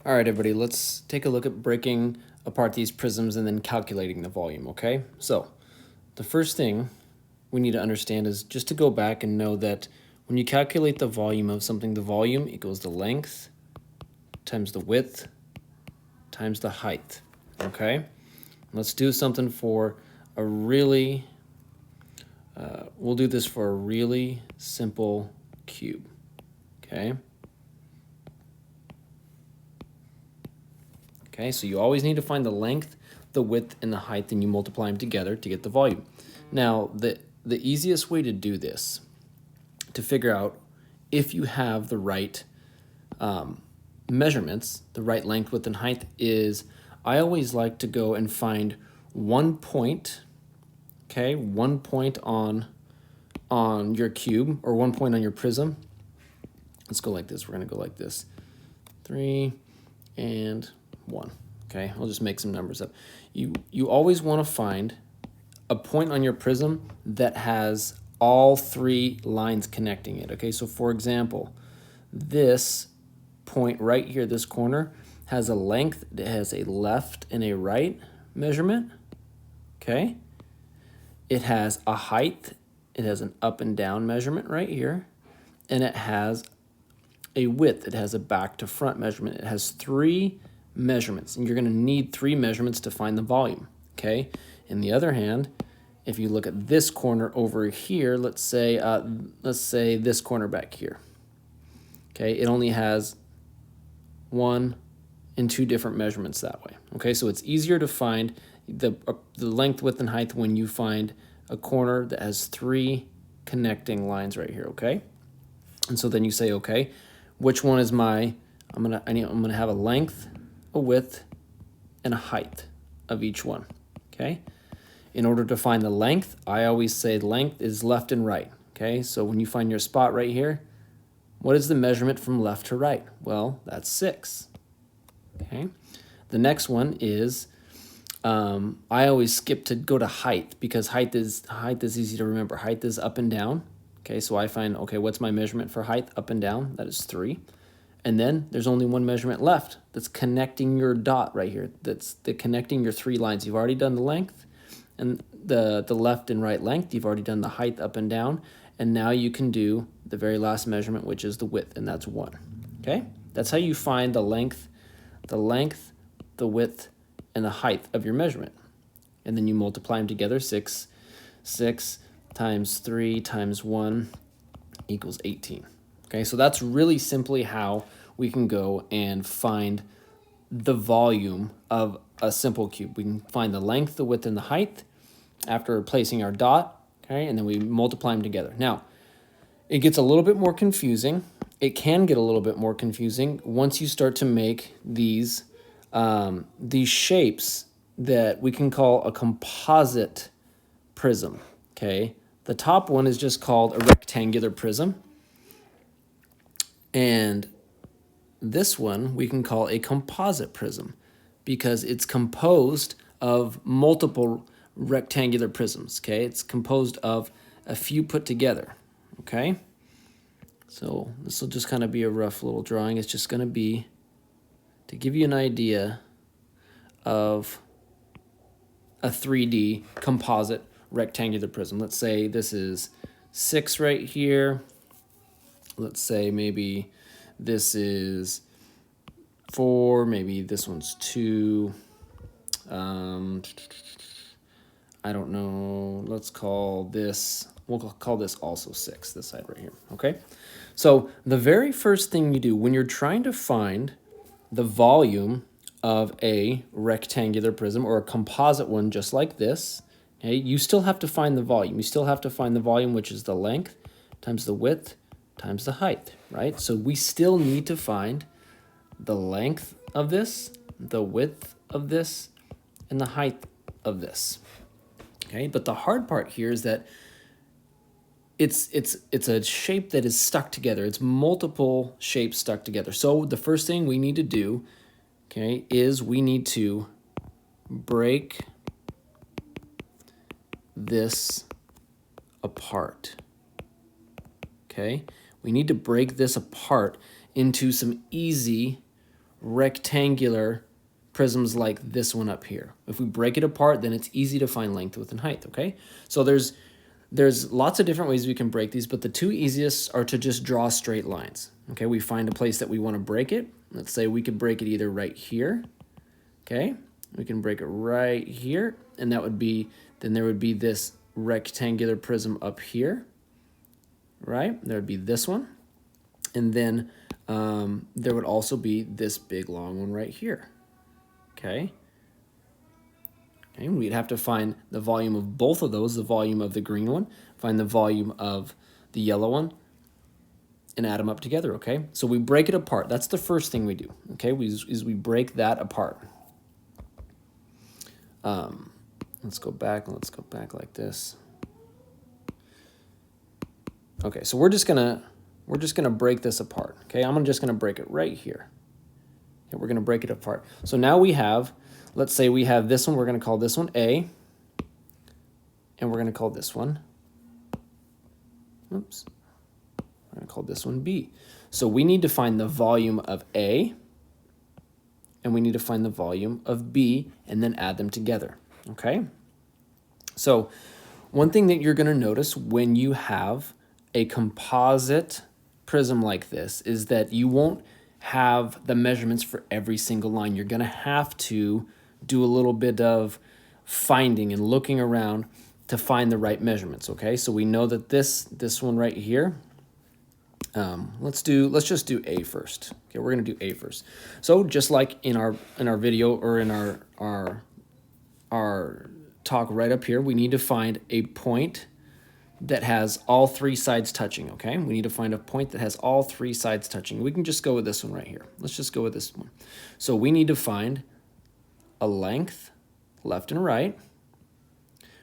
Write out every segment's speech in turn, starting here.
All right, everybody, let's take a look at breaking apart these prisms and then calculating the volume, okay? So the first thing we need to understand is just to go back and know that when you calculate the volume of something, the volume equals the length times the width times the height, okay? Let's do something for a really, we'll do this for a really simple cube, okay? Okay, so you always need to find the length, the width, and the height, and you multiply them together to get the volume. Now, the easiest way to do this, to figure out if you have the right measurements, the right length, width, and height, is I always like to go and find 1 point, okay, 1 point on your cube, or 1 point on your prism. Let's go like this. We're going to go like this. 3 and 1. Okay, I'll just make some numbers up. You always want to find a point on your prism that has all 3 lines connecting it. Okay, so for example, this point right here, this corner, has a length, it has a left and a right measurement. Okay, it has a height, it has an up and down measurement right here, and it has a width, it has a back to front measurement. It has 3 measurements, and you're going to need 3 measurements to find the volume. Okay, in the other hand, if you look at this corner over here, let's say this corner back here, okay, it only has 1 and 2 different measurements that way. Okay, so it's easier to find the length, width, and height when you find a corner that has 3 connecting lines right here. Okay, and so then you say, okay, which one is my? I'm gonna have a length, a width, and a height of each one. Okay. In order to find the length, I always say length is left and right. Okay, so when you find your spot right here, what is the measurement from left to right? Well, that's 6. Okay, the next one is I always skip to go to height because height is easy to remember. Height is up and down. Okay, so I find, okay, what's my measurement for height up and down? That is 3. And then there's only one measurement left that's connecting your dot right here. That's connecting your 3 lines. You've already done the length and the left and right length. You've already done the height up and down. And now you can do the very last measurement, which is the width, and that's 1. Okay? That's how you find the length, the width, and the height of your measurement. And then you multiply them together. 6 times 3 times 1 equals 18. Okay, so that's really simply how we can go and find the volume of a simple cube. We can find the length, the width, and the height after placing our dot, okay, and then we multiply them together. Now, it gets a little bit more confusing. It can get a little bit more confusing once you start to make these shapes that we can call a composite prism, okay? The top one is just called a rectangular prism. And this one we can call a composite prism because it's composed of multiple rectangular prisms, okay? It's composed of a few put together, okay? So this will just kind of be a rough little drawing. It's just going to be to give you an idea of a 3D composite rectangular prism. Let's say this is 6 right here. Let's say maybe this is 4, maybe this one's 2. I don't know. Let's call this, we'll call this also 6, this side right here, okay? So the very first thing you do when you're trying to find the volume of a rectangular prism or a composite one just like this, okay, you still have to find the volume. You still have to find the volume, which is the length times the width times the height, right? So we still need to find the length of this, the width of this, and the height of this. Okay, but the hard part here is that it's a shape that is stuck together. It's multiple shapes stuck together. So the first thing we need to do, okay, is we need to break this apart. Okay, we need to break this apart into some easy rectangular prisms like this one up here. If we break it apart, then it's easy to find length, width, and height, okay? So there's lots of different ways we can break these, but the two easiest are to just draw straight lines, okay? We find a place that we want to break it. Let's say we could break it either right here, okay? We can break it right here, and that would be, then there would be this rectangular prism up here, right? There would be this one, and then there would also be this big long one right here, okay? Okay, we'd have to find the volume of both of those, the volume of the green one, find the volume of the yellow one, and add them up together, okay? So we break it apart. That's the first thing we do, okay? We break that apart. Let's go back like this. Okay, so we're just gonna break this apart, okay? I'm just gonna break it right here. Okay, we're gonna break it apart. So now we have, let's say we have this one, we're going to call this one A, and we're going to call this one, oops, we're going to call this one B. So we need to find the volume of A, and we need to find the volume of B, and then add them together, okay? So one thing that you're going to notice when you have a composite prism like this is that you won't have the measurements for every single line. You're going to have to do a little bit of finding and looking around to find the right measurements, okay? So we know that this one right here, let's just do A first. Okay, we're gonna do A first. So just like in our video or in our talk right up here, we need to find a point that has all three sides touching, okay? We need to find a point that has all three sides touching. We can just go with this one right here. Let's just go with this one. So we need to find a length, left and right.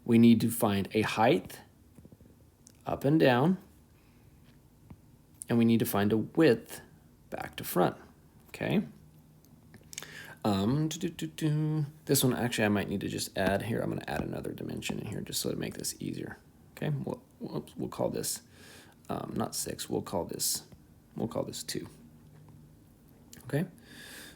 We need to find a height, up and down. And we need to find a width, back to front, okay? This one, actually, I might need to just add here. I'm gonna add another dimension in here just so to make this easier, okay? We'll call this, not 6, we'll call this 2, okay?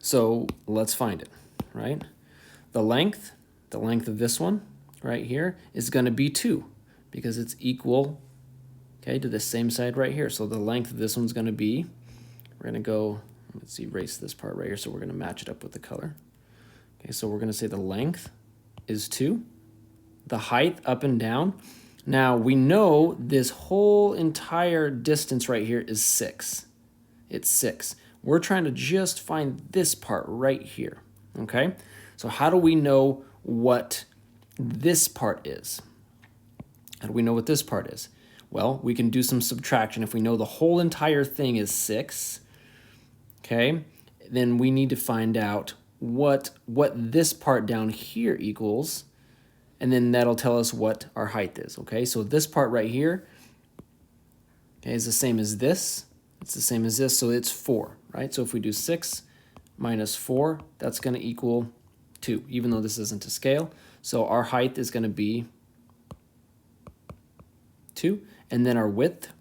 So let's find it, right? The length of this one right here is going to be 2 because it's equal, okay, to the same side right here. So the length of this one's going to be, we're going to go, let's erase this part right here, so we're going to match it up with the color. Okay, so we're going to say the length is 2, the height up and down. Now we know this whole entire distance right here is 6. It's 6. We're trying to just find this part right here, okay? So how do we know what this part is? How do we know what this part is? Well, we can do some subtraction. If we know the whole entire thing is 6, okay, then we need to find out what this part down here equals, and then that'll tell us what our height is, okay? So this part right here, okay, is the same as this. It's the same as this, so it's 4, right? So if we do 6 minus 4, that's going to equal 2, even though this isn't to scale. So our height is going to be 2, and then our width,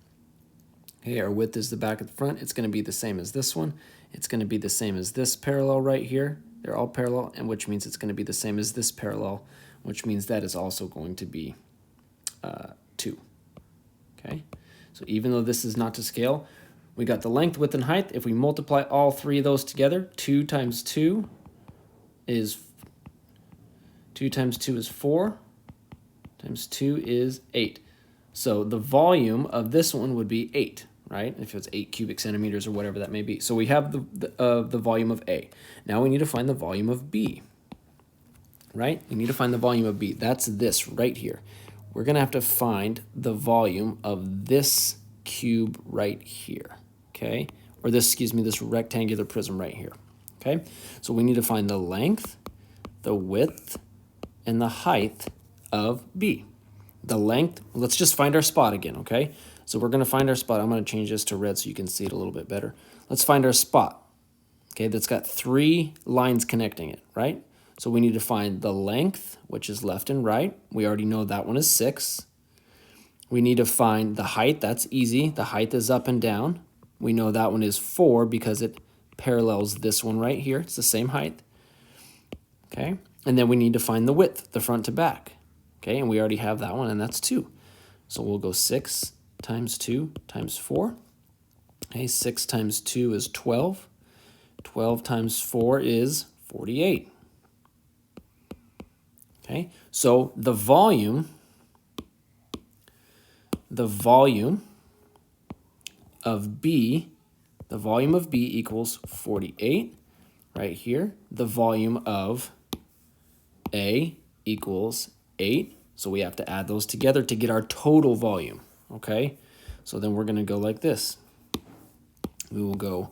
okay, our width is the back of the front. It's going to be the same as this one. It's going to be the same as this parallel right here. They're all parallel, and which means it's going to be the same as this parallel, which means that is also going to be 2, okay? So even though this is not to scale, we got the length, width, and height. If we multiply all three of those together, 2 times 2 is 4, times 2 is 8. So the volume of this one would be 8, right? If it's 8 cubic centimeters or whatever that may be. So we have the volume of A. Now we need to find the volume of B, right? We need to find the volume of B. That's this right here. We're going to have to find the volume of this cube right here, okay? Or this, excuse me, this rectangular prism right here, okay? So we need to find the length, the width, and the height of B. The length, let's just find our spot again, okay? So we're going to find our spot. I'm going to change this to red so you can see it a little bit better. Let's find our spot, okay, that's got 3 lines connecting it, right? So we need to find the length, which is left and right. We already know that one is 6. We need to find the height. That's easy. The height is up and down. We know that one is 4 because it parallels this one right here. It's the same height. Okay, and then we need to find the width, the front to back. Okay, and we already have that one, and that's 2. So we'll go 6 times 2 times 4. Okay, 6 times 2 is 12. 12 times 4 is 48. Okay, so the volume of B equals 48 right here. The volume of A equals 8. So we have to add those together to get our total volume, okay? So then we're going to go like this. We will go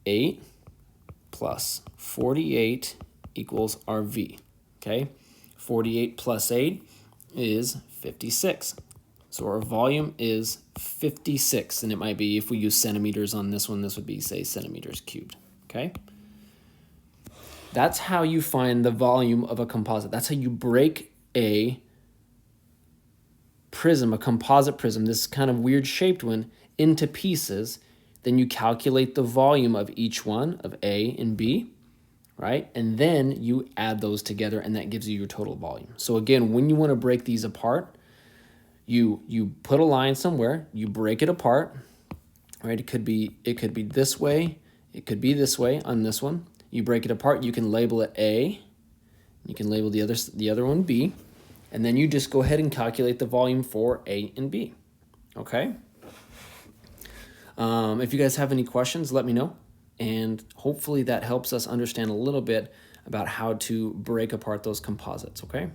8 plus 48 equals our V, okay? 48 plus 8 is 56. So our volume is 56, and it might be, if we use centimeters on this one, this would be, say, centimeters cubed, okay? That's how you find the volume of a composite. That's how you break a prism, a composite prism, this kind of weird shaped one, into pieces. Then you calculate the volume of each one, of A and B, right? And then you add those together, and that gives you your total volume. So again, when you want to break these apart, you put a line somewhere, you break it apart, right? It could be this way, it could be this way on this one. You break it apart, you can label it A, you can label the other one B, and then you just go ahead and calculate the volume for A and B, okay? If you guys have any questions, let me know, and hopefully that helps us understand a little bit about how to break apart those composites, okay?